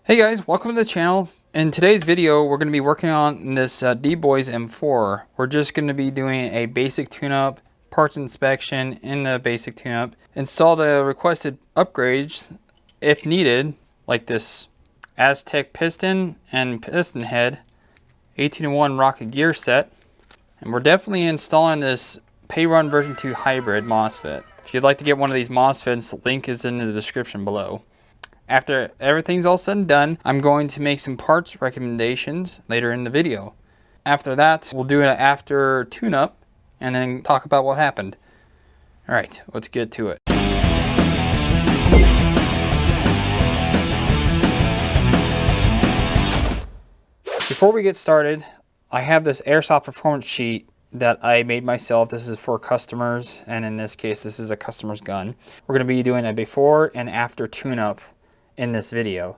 Hey guys, welcome to the channel. In today's video, we're going to be working on this D-boys M4. We're just going to be doing a basic tune-up, parts inspection in the basic tune-up, install the requested upgrades if needed, like this Aztec piston and piston head, 18-1 rocket gear set, and we're definitely installing this Payrun version 2 hybrid MOSFET. If you'd like to get one of these MOSFETs, the link is in the description below. After everything's all said and done, I'm going to make some parts recommendations later in the video. After that, we'll do an after tune-up and then talk about what happened. Alright, let's get to it. Before we get started, I have this Airsoft performance sheet that I made myself. This is for customers, and in this case, this is a customer's gun. We're going to be doing a before and after tune-up in this video.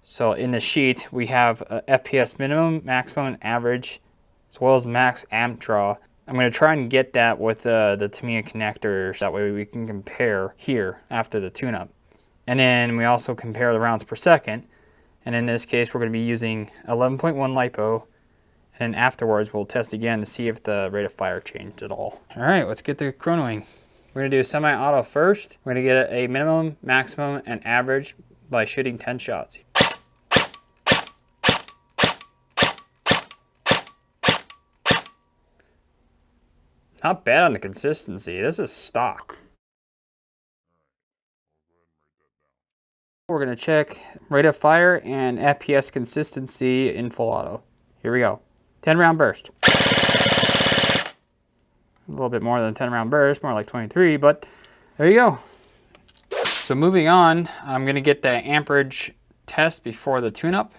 So in the sheet we have a FPS minimum, maximum, and average, as well as max amp draw. I'm going to try and get that with the Tamiya connectors, that way we can compare here after the tune-up. And then we also compare the rounds per second, and in this case we're going to be using 11.1 LiPo, and then afterwards we'll test again to see if the rate of fire changed at all. Alright, let's get to chronoing. We're going to do semi-auto first. We're going to get a minimum, maximum, and average by shooting 10 shots. Not bad on the consistency. This is stock. We're going to check rate of fire and FPS consistency in full auto. Here we go. 10 round burst. A little bit more than 10 round burst, more like 23, but there you go. So moving on, I'm going to get the amperage test before the tune-up,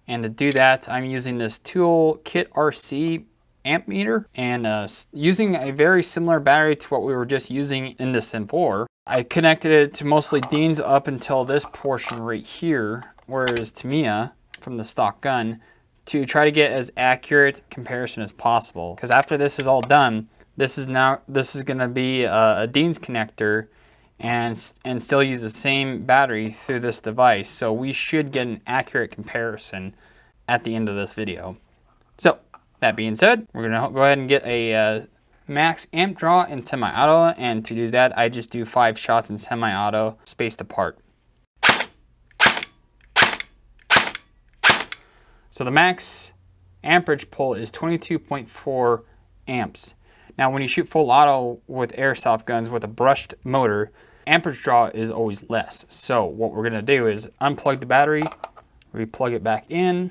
and to do that I'm using this Tool Kit RC amp meter, and using a very similar battery to what we were just using in this M4. I connected it to mostly Dean's up until this portion right here, whereas Tamiya from the stock gun, to try to get as accurate comparison as possible. Because after this is all done, this is going to be a Dean's connector, and still use the same battery through this device, so we should get an accurate comparison at the end of this video. So that being said, we're gonna go ahead and get a max amp draw in semi-auto, and to do that I just do 5 shots in semi-auto spaced apart. So the max amperage pull is 22.4 amps. Now when you shoot full auto with airsoft guns with a brushed motor, amperage draw is always less. So what we're going to do is unplug the battery, replug it back in.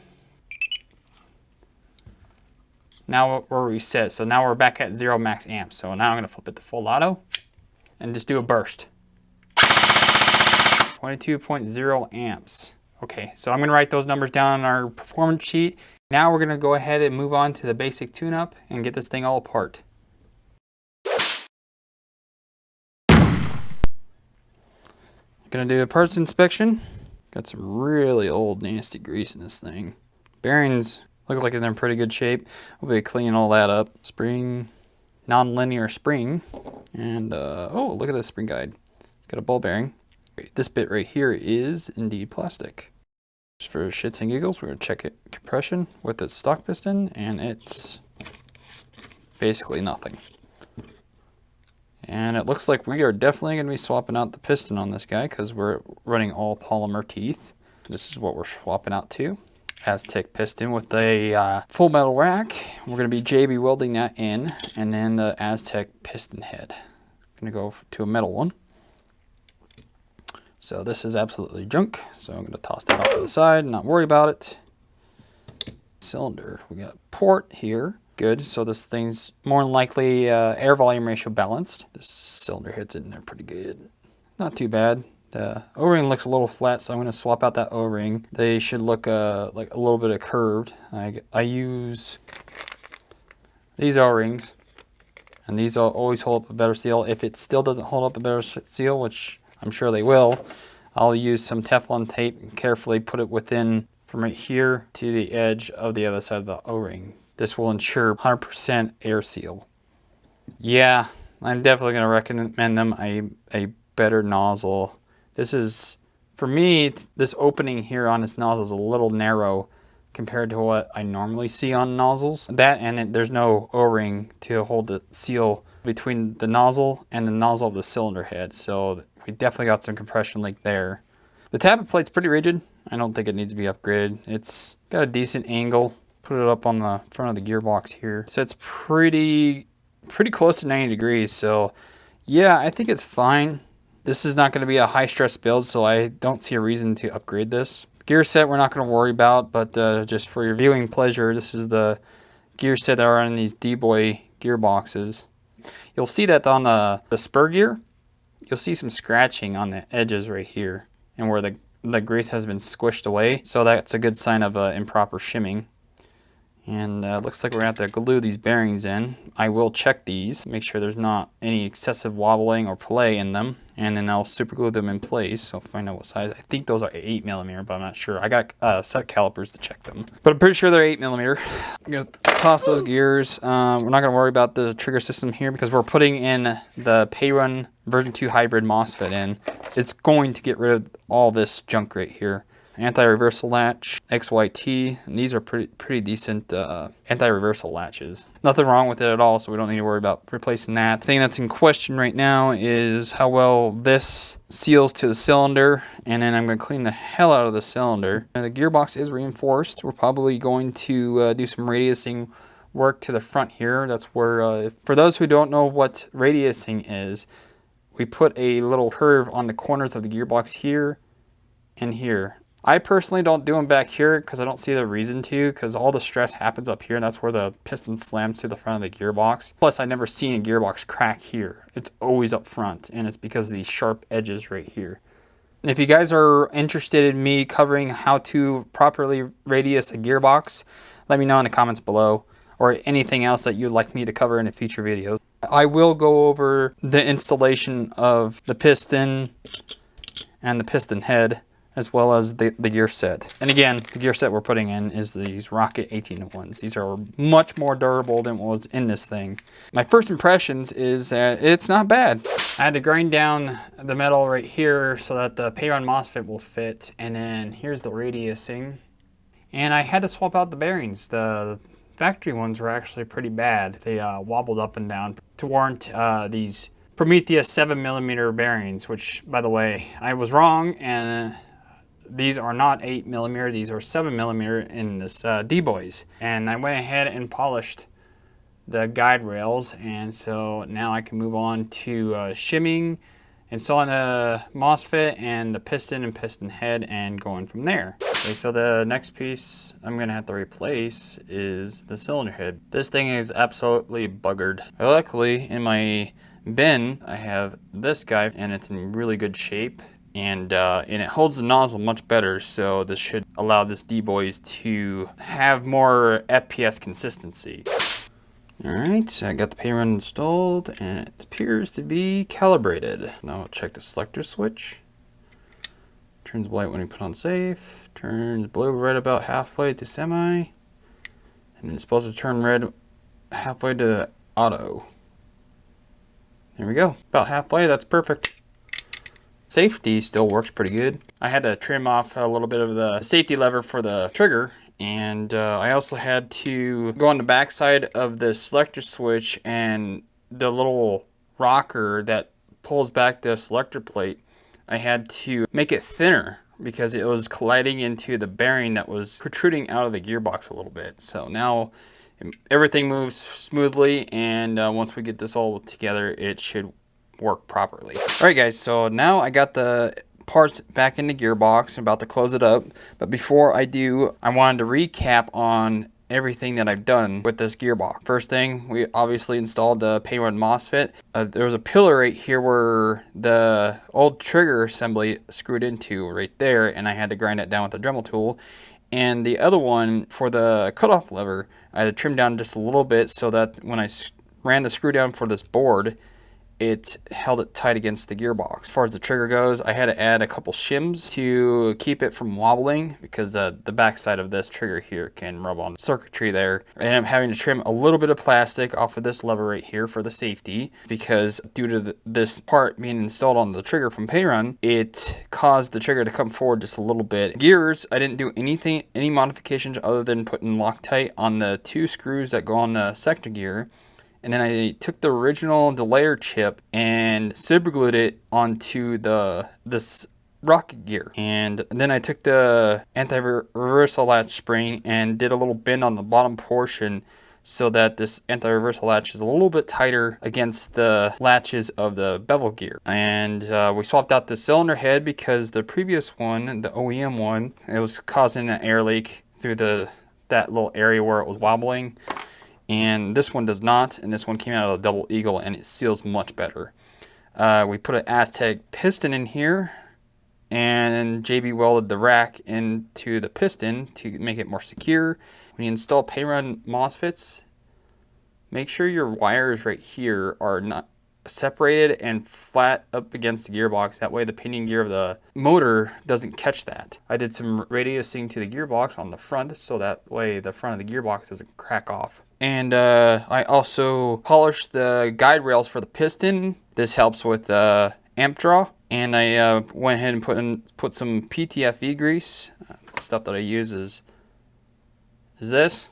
Now we're reset. So now we're back at 0 max amps. So now I'm going to flip it to full auto and just do a burst. 22.0 amps. Okay, so I'm going to write those numbers down on our performance sheet. Now we're going to go ahead and move on to the basic tune-up and get this thing all apart. Gonna do a parts inspection. Got some really old nasty grease in this thing. Bearings look like they're in pretty good shape. We'll be cleaning all that up. Spring, non-linear spring, and oh, look at this spring guide. Got a ball bearing. This bit right here is indeed plastic. Just for shits and giggles, we're gonna check it compression with its stock piston, and it's basically nothing. And it looks like we are definitely going to be swapping out the piston on this guy because we're running all polymer teeth. This is what we're swapping out to. Aztec piston with a full metal rack. We're going to be JB welding that in, and then the Aztec piston head. I'm going to go to a metal one. So this is absolutely junk, so I'm going to toss that off to the side and not worry about it. Cylinder, we got port here. Good, so this thing's more than likely air volume ratio balanced. This cylinder hits in there pretty good. Not too bad. The O-ring looks a little flat, so I'm going to swap out that O-ring. They should look like a little bit of curved. I use these O-rings, and these always hold up a better seal. If it still doesn't hold up a better seal, which I'm sure they will, I'll use some Teflon tape and carefully put it within from right here to the edge of the other side of the O-ring. This will ensure 100% air seal. Yeah, I'm definitely going to recommend them a better nozzle. This is, For me, this opening here on this nozzle is a little narrow compared to what I normally see on nozzles. That and there's no O-ring to hold the seal between the nozzle and the nozzle of the cylinder head. So we definitely got some compression leak there. The tappet plate's pretty rigid. I don't think it needs to be upgraded. It's got a decent angle. Put it up on the front of the gearbox here. So it's pretty close to 90 degrees. So yeah, I think it's fine. This is not going to be a high stress build, so I don't see a reason to upgrade this. Gear set we're not going to worry about, but just for your viewing pleasure, this is the gear set that are on these D-boy gearboxes. You'll see that on the spur gear, you'll see some scratching on the edges right here and where the grease has been squished away. So that's a good sign of improper shimming. And looks like we're going to have to glue these bearings in. I will check these, make sure there's not any excessive wobbling or play in them. And then I'll super glue them in place. So find out what size. I think those are 8mm, but I'm not sure. I got set calipers to check them. But I'm pretty sure they're 8mm. I'm going to toss those gears. We're not going to worry about the trigger system here because we're putting in the Payrun version 2 hybrid MOSFET in. It's going to get rid of all this junk right here. Anti-reversal latch, XYT, and these are pretty decent anti-reversal latches. Nothing wrong with it at all, so we don't need to worry about replacing that. The thing that's in question right now is how well this seals to the cylinder, and then I'm going to clean the hell out of the cylinder. And the gearbox is reinforced. We're probably going to do some radiusing work to the front here. That's where, for those who don't know what radiusing is, we put a little curve on the corners of the gearbox here and here. I personally don't do them back here because I don't see the reason to, because all the stress happens up here and that's where the piston slams to the front of the gearbox. Plus, I've never seen a gearbox crack here. It's always up front, and it's because of these sharp edges right here. And if you guys are interested in me covering how to properly radius a gearbox, let me know in the comments below, or anything else that you'd like me to cover in a future video. I will go over the installation of the piston and the piston head, as well as the gear set. And again, the gear set we're putting in is these Rocket 18-1s. These are much more durable than what was in this thing. My first impressions is that it's not bad. I had to grind down the metal right here so that the Payrun MOSFET will fit, and then here's the radiusing. And I had to swap out the bearings. The factory ones were actually pretty bad. They wobbled up and down to warrant these Prometheus 7mm bearings, which, by the way, I was wrong, and these are not 8mm, these are 7mm in this D-boys. And I went ahead and polished the guide rails, and so now I can move on to shimming, installing the MOSFET and the piston and piston head, and going from there. Okay, so the next piece I'm gonna have to replace is the cylinder head. This thing is absolutely buggered. Luckily, in my bin, I have this guy, and it's in really good shape. And it holds the nozzle much better, so this should allow this D-boys to have more EPeS consistency. Alright, I got the Payrun installed, and it appears to be calibrated. Now I'll check the selector switch. Turns white when we put on safe, turns blue right about halfway to semi, and it's supposed to turn red halfway to auto. There we go, about halfway, that's perfect. Safety still works pretty good. I had to trim off a little bit of the safety lever for the trigger, and I also had to go on the back side of the selector switch, and the little rocker that pulls back the selector plate, I had to make it thinner because it was colliding into the bearing that was protruding out of the gearbox a little bit. So now everything moves smoothly, and once we get this all together, it should work properly. Alright guys, so now I got the parts back in the gearbox. I'm about to close it up, but before I do, I wanted to recap on everything that I've done with this gearbox. First thing, we obviously installed the Payrun MOSFET. There was a pillar right here where the old trigger assembly screwed into right there, and I had to grind it down with the Dremel tool. And the other one, for the cutoff lever, I had to trim down just a little bit so that when I ran the screw down for this board, it held it tight against the gearbox. As far as the trigger goes, I had to add a couple shims to keep it from wobbling, because the backside of this trigger here can rub on circuitry there. And I'm having to trim a little bit of plastic off of this lever right here for the safety, because due to this part being installed on the trigger from Payrun, it caused the trigger to come forward just a little bit. Gears, I didn't do any modifications other than putting Loctite on the 2 screws that go on the sector gear. And then I took the original delayer chip and super glued it onto this rocket gear. And then I took the anti-reversal latch spring and did a little bend on the bottom portion so that this anti-reversal latch is a little bit tighter against the latches of the bevel gear. And we swapped out the cylinder head because the previous one, the OEM one, it was causing an air leak through that little area where it was wobbling. And this one does not, and this one came out of a double eagle and it seals much better. We put an Aztec piston in here, and JB welded the rack into the piston to make it more secure. When you install Payrun MOSFETs, make sure your wires right here are not separated and flat up against the gearbox. That way the pinion gear of the motor doesn't catch that. I did some radiusing to the gearbox on the front, so that way the front of the gearbox doesn't crack off. And I also polished the guide rails for the piston. This helps with amp draw. And I went ahead and put some PTFE grease. Stuff that I use is this.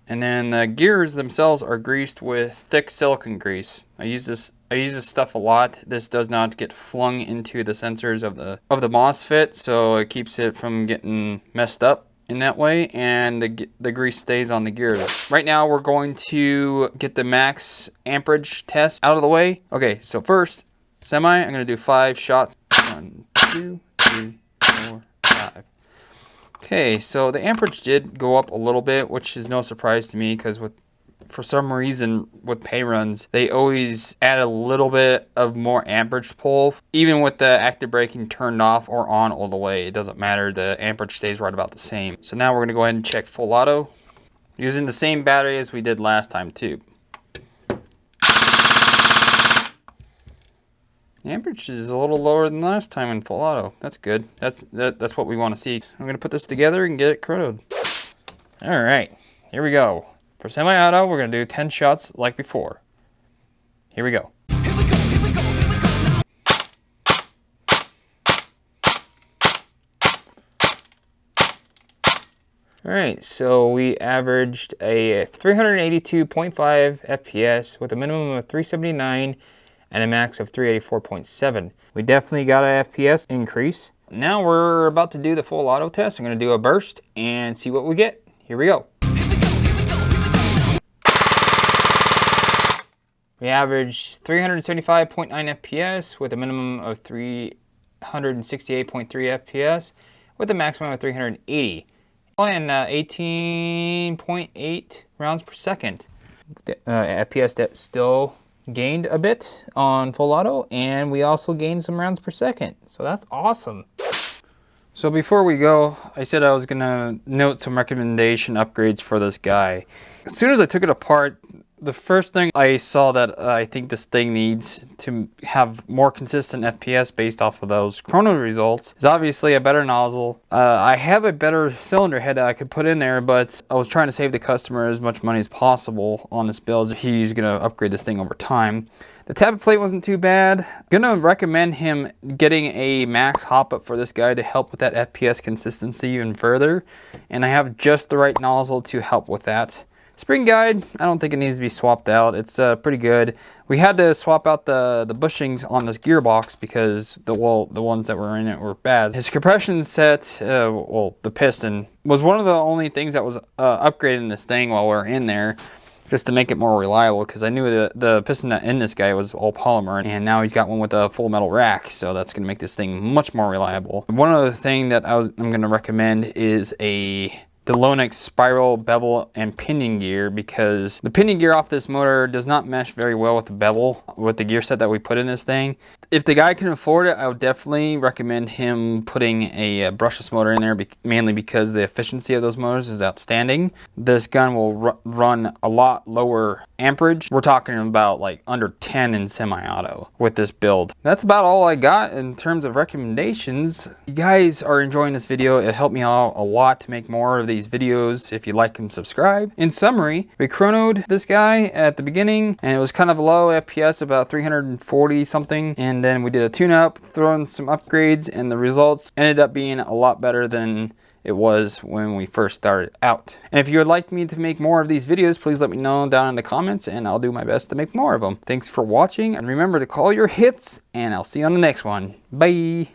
And then the gears themselves are greased with thick silicone grease. I use this stuff a lot. This does not get flung into the sensors of the MOSFET, so it keeps it from getting messed up in that way, and the grease stays on the gears. Right now we're going to get the max amperage test out of the way. Okay, so first, semi, I'm going to do 5 shots. 1, 2, 3, 4, 5. Okay, so the amperage did go up a little bit, which is no surprise to me, because for some reason with Payruns, they always add a little bit of more amperage pull. Even with the active braking turned off or on all the way, it doesn't matter. The amperage stays right about the same. So now we're going to go ahead and check full auto using the same battery as we did last time too. The amperage is a little lower than last time in full auto. That's good. That's what we want to see. I'm going to put this together and get it chronoed. All right, here we go. For semi-auto, we're going to do 10 shots like before. Here we go. Alright, so we averaged a 382.5 FPS with a minimum of 379 and a max of 384.7. We definitely got an FPS increase. Now we're about to do the full auto test. I'm going to do a burst and see what we get. Here we go. We averaged 375.9 FPS with a minimum of 368.3 FPS with a maximum of 380. And 18.8 rounds per second. FPS that still gained a bit on full auto, and we also gained some rounds per second. So that's awesome. So before we go, I said I was gonna note some recommendation upgrades for this guy. As soon as I took it apart, the first thing I saw that I think this thing needs to have more consistent FPS based off of those Chrono results is obviously a better nozzle. I have a better cylinder head that I could put in there, but I was trying to save the customer as much money as possible on this build. He's gonna upgrade this thing over time. The tappet plate wasn't too bad. I'm gonna recommend him getting a max hop up for this guy to help with that FPS consistency even further. And I have just the right nozzle to help with that. Spring guide, I don't think it needs to be swapped out. It's pretty good. We had to swap out the bushings on this gearbox because the ones that were in it were bad. His compression set, well, the piston, was one of the only things that was upgraded in this thing while we were in there, just to make it more reliable, because I knew the piston in this guy was all polymer, and now he's got one with a full metal rack, so that's going to make this thing much more reliable. One other thing that I'm going to recommend is the Lonix spiral bevel and pinion gear, because the pinion gear off this motor does not mesh very well with the bevel, with the gear set that we put in this thing. If the guy can afford it, I would definitely recommend him putting a brushless motor in there, mainly because the efficiency of those motors is outstanding. This gun will run a lot lower amperage. We're talking about like under 10 in semi-auto with this build. That's about all I got in terms of recommendations. If you guys are enjoying this video, it helped me out a lot to make more of these videos. If you like and subscribe. In summary, we chronoed this guy at the beginning and it was kind of a low FPS, about 340 something, and then we did a tune-up, throwing some upgrades, and the results ended up being a lot better than it was when we first started out. And if you would like me to make more of these videos, please let me know down in the comments and I'll do my best to make more of them. Thanks for watching, and remember to call your hits, and I'll see you on the next one. Bye!